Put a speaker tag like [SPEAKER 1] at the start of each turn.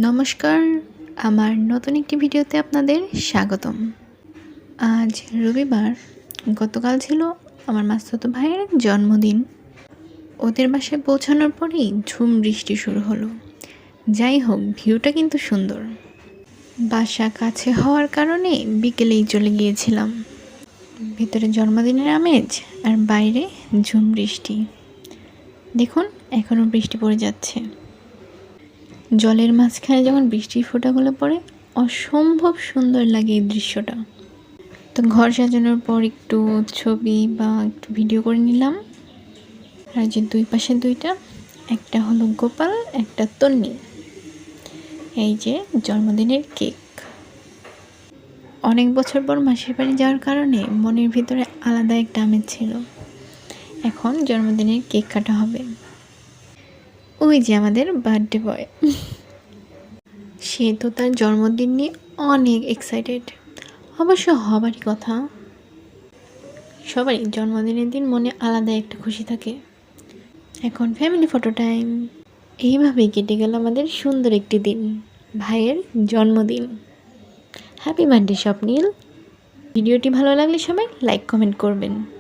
[SPEAKER 1] নমস্কার, আমার নতুন একটি ভিডিওতে আপনাদের স্বাগতম। আজ রবিবার। গতকাল ছিল আমার মাস্তুতো ভাইয়ের জন্মদিন। ওদের বাসায় পৌঁছানোর পরেই ঝুম বৃষ্টি শুরু হলো। যাই হোক, ভিউটা কিন্তু সুন্দর। বাসা কাছে হওয়ার কারণে বিকেলেই চলে গিয়েছিলাম। ভিতরে জন্মদিনের আমেজ আর বাইরে ঝুম বৃষ্টি। দেখুন, এখনও বৃষ্টি পড়ে যাচ্ছে। জলের মাঝখানে যখন বৃষ্টির ফোঁটাগুলো পড়ে, অসম্ভব সুন্দর লাগে এই দৃশ্যটা। তো ঘর সাজানোর পর একটু ছবি বা একটু ভিডিও করে নিলাম। আর যে দুই পাশে দুইটা, একটা হলো গোপাল, একটা তন্নি। এই যে জন্মদিনের কেক। অনেক বছর পর মাসির বাড়ি যাওয়ার কারণে মনের ভিতরে আলাদা একটা আমেজ ছিল। এখন জন্মদিনের কেক কাটা হবে। ওই যে আমাদের বার্থডে বয়, সে তো তার জন্মদিন নিয়ে অনেক এক্সাইটেড। অবশ্য হবারই কথা, সবারই জন্মদিনের দিন মনে আলাদা একটা খুশি থাকে। এখন ফ্যামিলি ফটো টাইম। এইভাবেই কেটে গেল আমাদের সুন্দর একটি দিন, ভাইয়ের জন্মদিন। হ্যাপি বার্থডে স্বপ্নীল। ভিডিওটি ভালো লাগলে সবাই লাইক কমেন্ট করবেন।